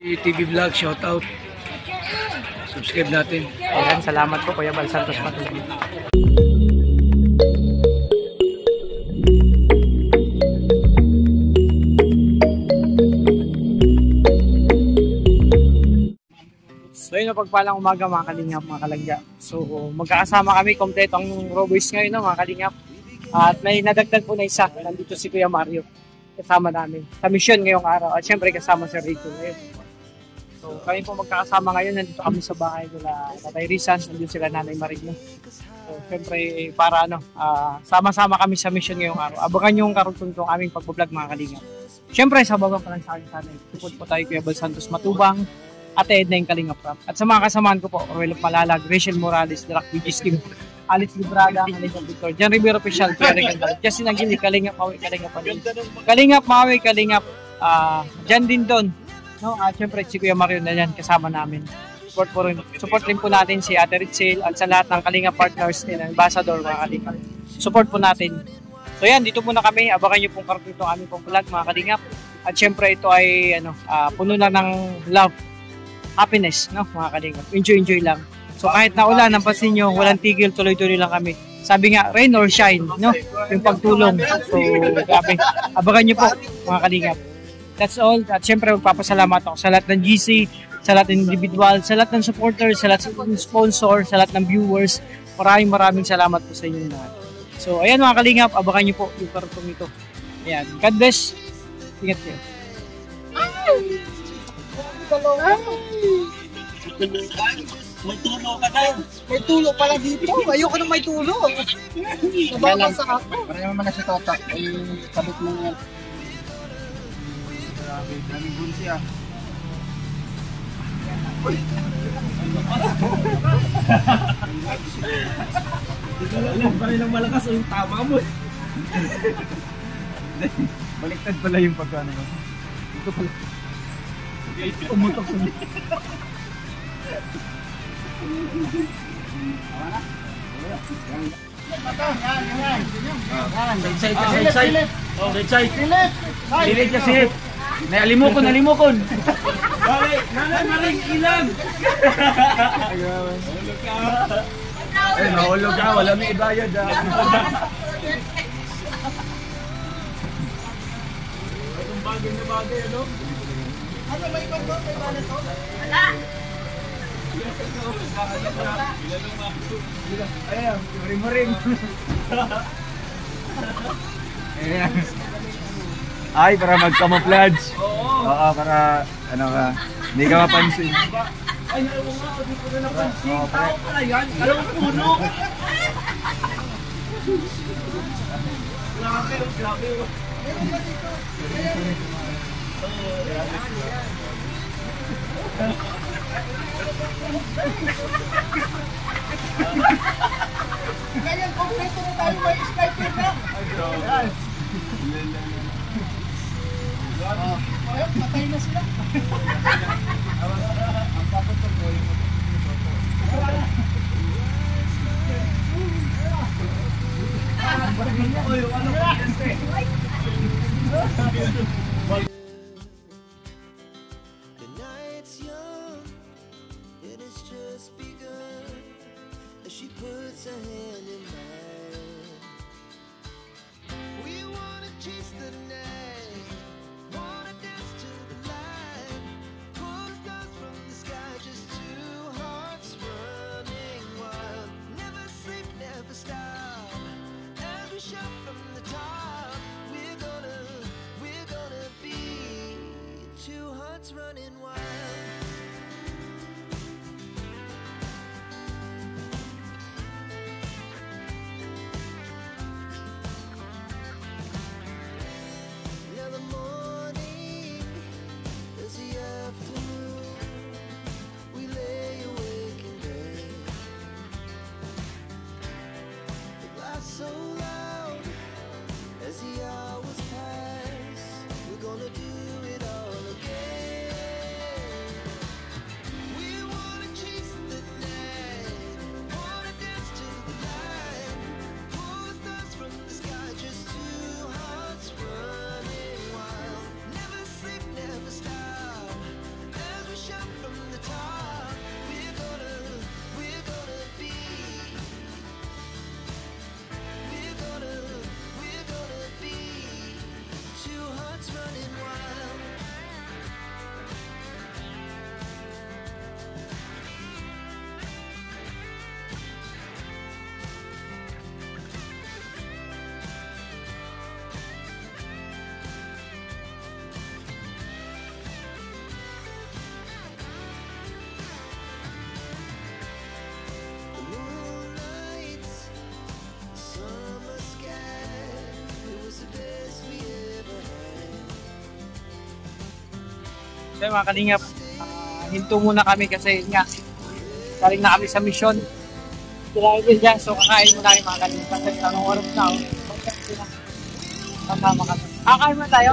TV Vlog, shoutout. Subscribe natin. Ayan, salamat po Kuya Bal Santos Matubang. So yun, pagpalang umaga mga kalingap, mga kalangga. So magkakasama kami, kompleto ang Raw Boys ngayon, no, mga kalingap. At may nadagdag po na isa, nandito si Kuya Mario. Kasama namin sa mission ngayong araw. At syempre kasama si Rico ngayon. So kami po magkakasama ngayon, nandito kami sa bahay nila Tatay Rizan, nandito sila Nanay Marigno. So syempre para sama-sama kami sa mission ngayong araw. Abangan yung karugtong aming pag-vlog mga kalingap. Syempre sa bago pa lang sa akin sana, support po tayo Kuya Bal Santos Matubang, Ate Edna yung Kalingap Rap. At sa mga kasamahan ko po, Orwell Malalag, Rachel Morales, Drac BG's Kim, Alex Libraga, Kalingap Victor, Jan Rivera Official, Pierre Gandal, Justin Aguili, Kalingap Maui, Kalingap Panin, Kalingap Maui, Kalingap Jan Dindon, no? At syempre si Kuya Mario na yan, kasama namin. Support rin po natin si Ate Richel at sa lahat ng Kalingap partners and ambassador mga Kalingap. Support po natin. So yan, dito muna kami. Abangan nyo pong karto itong aming pong vlog mga Kalingap. At syempre ito ay puno na ng love, happiness, no mga Kalingap. Enjoy lang. So kahit na ulan, napansin nyo, walang tigil, tuloy-tuloy lang kami. Sabi nga, rain or shine, no? Yung pagtulong. So grabe. Abangan nyo po mga Kalingap. That's all. At syempre magpapasalamat ako sa lahat ng GC, sa lahat ng individual, sa lahat ng supporters, sa lahat ng sponsor, sa lahat ng viewers. Maraming salamat po sa inyo lahat. So ayan mga Kalingap, abangan nyo po yung kartong ito. Ayan. God bless. Ingat kayo. May tulo ka daw. May tulo pala dito. Ayoko nang may tulo. Nababa sa ako. Para naman na si Totak. Ay sabit mo yan. Grabe. Daming bunsi ah. Ito alam. Parang lang malakas o yung tama mo. Baliktad pala yung pagkano mo. Ito pala. Umutok sa mga. Right side ka, right side. Oh, right side. Pilit kasi. Nalimukon. Nanay maring ilang. Eh, nahulog ka. Wala may ibayad. Itong bagay na bagay, ano? Ano may bago? May balat to? Wala. Ayan, ring. Ayan. Ay, para mag-camouflage. Oo, para ano ka, hindi ka mapansin. Ay, alam mo nga, hindi ko na napansin. Tao pala yan. Alam mo, puno. Grabe. Ngayon, kompleto na tayo. May sniper na. Ayun, patay na sila. Ang papatol ko yung The night's young, it has just begun. As she puts her hand in mine, we wanna chase the night, wanna dance to the light, pull the stars from the sky, just two hearts running wild. Never sleep, never stop, as we shout from the top. We're gonna be two hearts running wild. Now the morning is the afternoon. We lay awake in bed. The laughs so loud as the hours pass. We're gonna do it all again. So mga kalingap, hinto muna kami kasi nga, galing na kami sa mission. Kailangan din dyan, so kakain muna yung mga kalingap. Kasi anong oras na, kasama kami. Kakain mo tayo?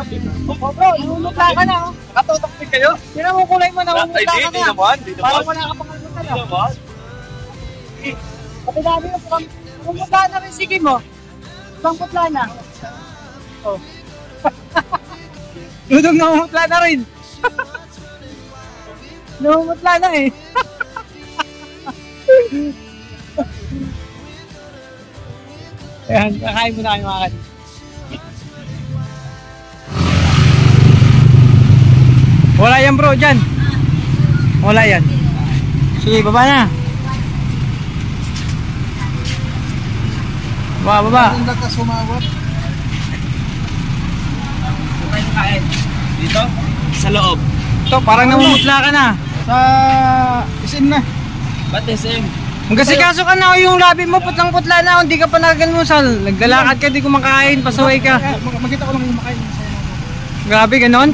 Oo bro, lumutla ka na. Nakatutok din kayo? Tinan mo kulay mo, namumutla ka na. Parang wala ka pang lumutla na. Pati dami yung namumutla na rin, sige mo. Ibang putla na. Oh. Dudong namumutla na rin. Namumutla na eh. Ayan, kakain mo na kayo mga kalingap. Wala yan bro, dyan. Wala yan. Sige, baba na. Baba. Hindi ka sumawat. Dito? Sa loob. Ito, parang namumutla ka na. Sa isim na. Ba't SM? Magkasikaso ka na, yung labi mo putlang-putla na, hindi ka pa nagagalmusal. Naglalakad ka, di kumakain, pasaway ka. Makita ko lang yung makain. Grabe, ganon?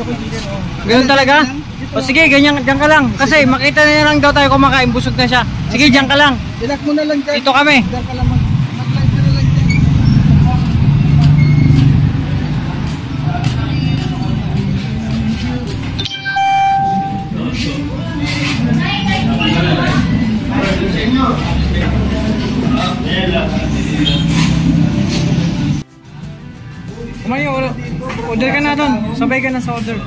Ganon talaga? O sige, ganyan, dyan ka lang. Kasi makita na lang daw tayo kumakain, busog na siya. Sige, dyan ka lang. Ilak mo na lang dyan. Dito kami. Dyan ka lang mag-live ka na lang dyan. Kumayo, order ka na doon. Sabay ka na sa order.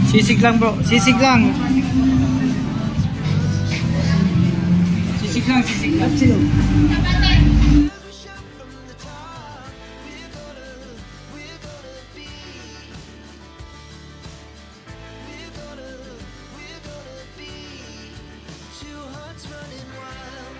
Sisig lang bro, sisig lang. Sisig lang, sisig lang. Two hearts running wild.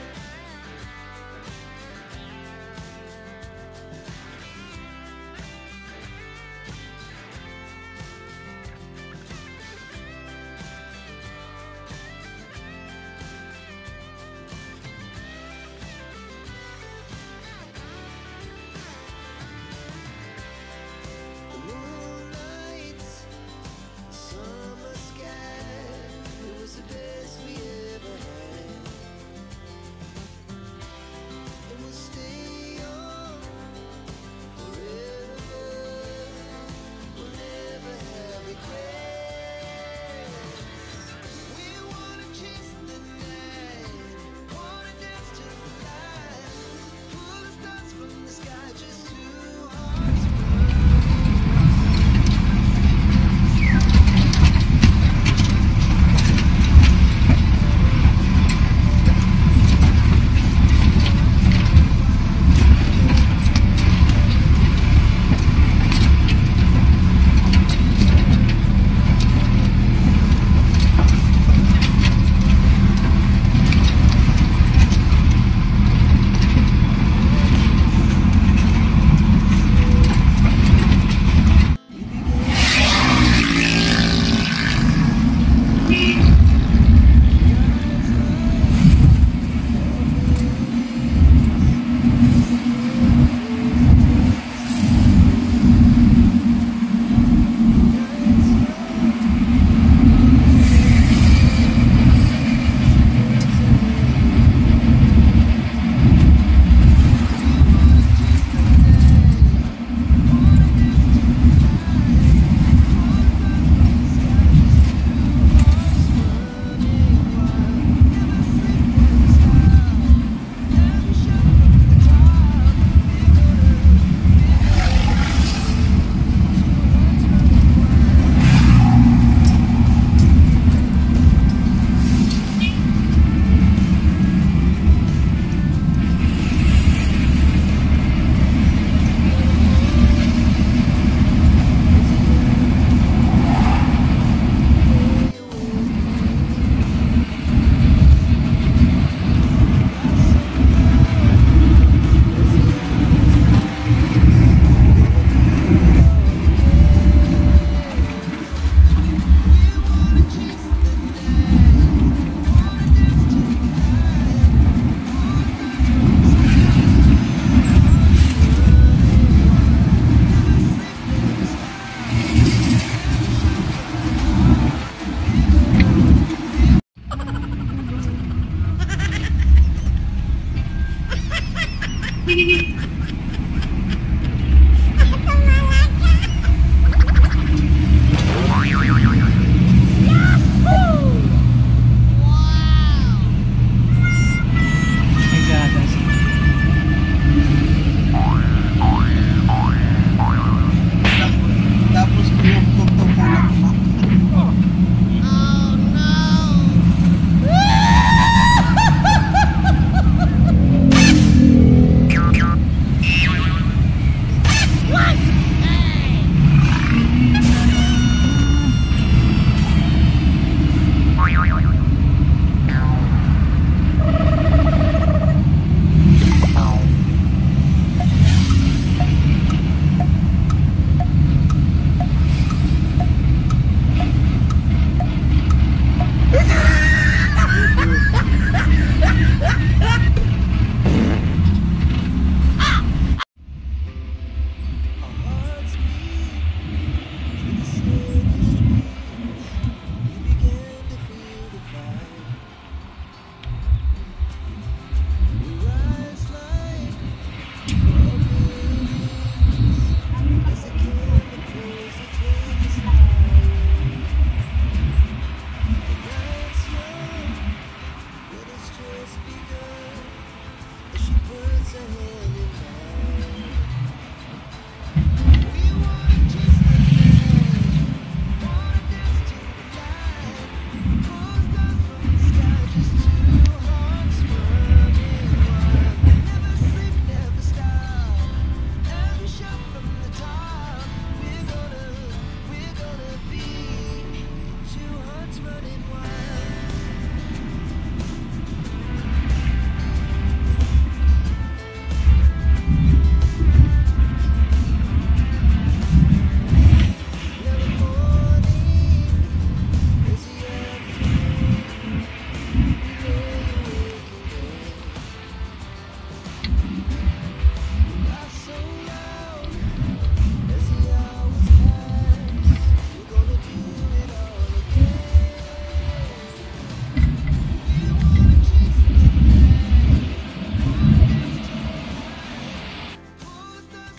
Moonlight, summer sky, it was the best we ever had. And we'll stay on forever. We'll never have regrets. We wanna chase the night, wanna dance to the light, pull the stars from the sky, just two hearts.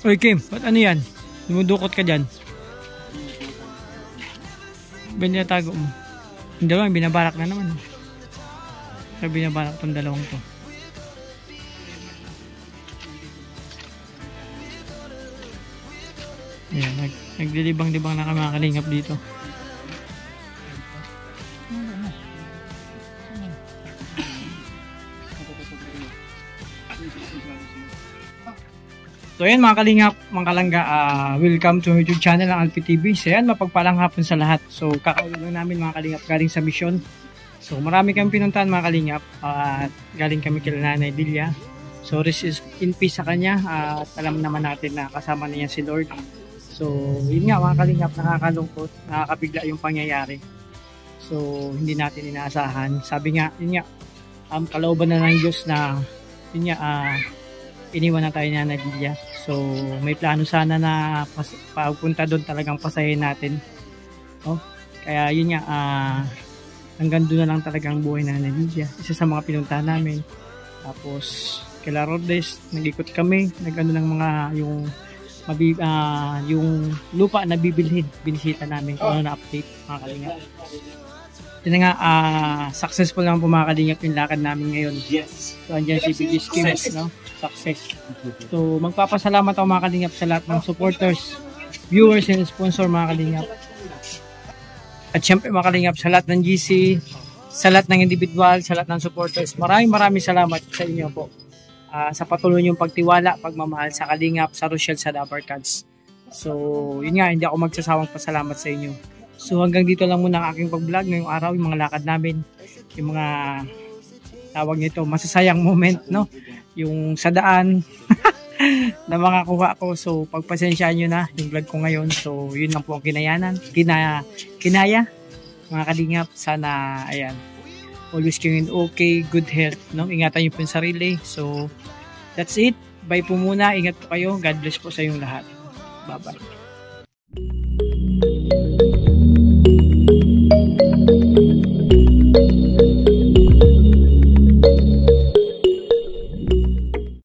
Oy Kim, ba't ano yan? Dumudukot ka dyan. Binatago mo. Yung dalawa, binabarak na naman. Kaya binabarak tong dalawang to. Ayan, naglilibang-libang na kami mga kalingap dito. So ayan mga kalingap, mga kalangga, welcome to YouTube channel ng Alpi TV. So ayan, mapagpalang hapon sa lahat. So kakauwi lang namin mga kalingap galing sa mission. So marami kami pinuntahan mga kalingap at galing kami kila Nanay Delia. So rest is in peace sa kanya at alam naman natin na kasama niya si Lord. So yun nga mga kalingap, nakakalungkot, nakakabigla yung pangyayari. So hindi natin inaasahan. Sabi nga, yun nga, kalooban na ng Diyos na yun nga, iniwan na tayo ni Nanay Delia. So may plano sana na pagpunta doon talagang pasahin natin. Oh, kaya yun nga, hanggang doon na lang talagang buhay na Nanay Delia. Isa sa mga pinuntahan namin. Tapos kila Rodes, nag-ikot kami, nag-ano ng mga yung lupa na bibilhin, binisita namin kung ano na update mga kalingap. Yun nga, successful naman po mga kalingap yung lakad namin ngayon. Yes. So andyan si BG Skims, no? Success. So magpapasalamat ako mga kalingap sa lahat ng supporters, viewers and sponsor mga kalingap. At syempre mga kalingap sa lahat ng GC, sa lahat ng individual, sa lahat ng supporters. Maraming salamat sa inyo po. Sa patuloy niyong pagtiwala, pagmamahal sa kalingap, sa Rochelle, sa Dabar Cards. So, yun nga, hindi ako magsasawang pasalamat sa inyo. So, hanggang dito lang muna ang aking pag-vlog ngayong araw, yung mga lakad namin, yung mga tawag nito, masasayang moment, no? Yung sa daan na mga kuha ko. So, pagpasensyaan nyo na yung vlog ko ngayon. So, yun lang po ang kinaya, mga kalingap. Sana, ayan, always kayo in okay, good health, no? Ingatan niyo po yung sarili. So, that's it. Bye po muna. Ingat po kayo. God bless po sa inyong lahat. Bye-bye.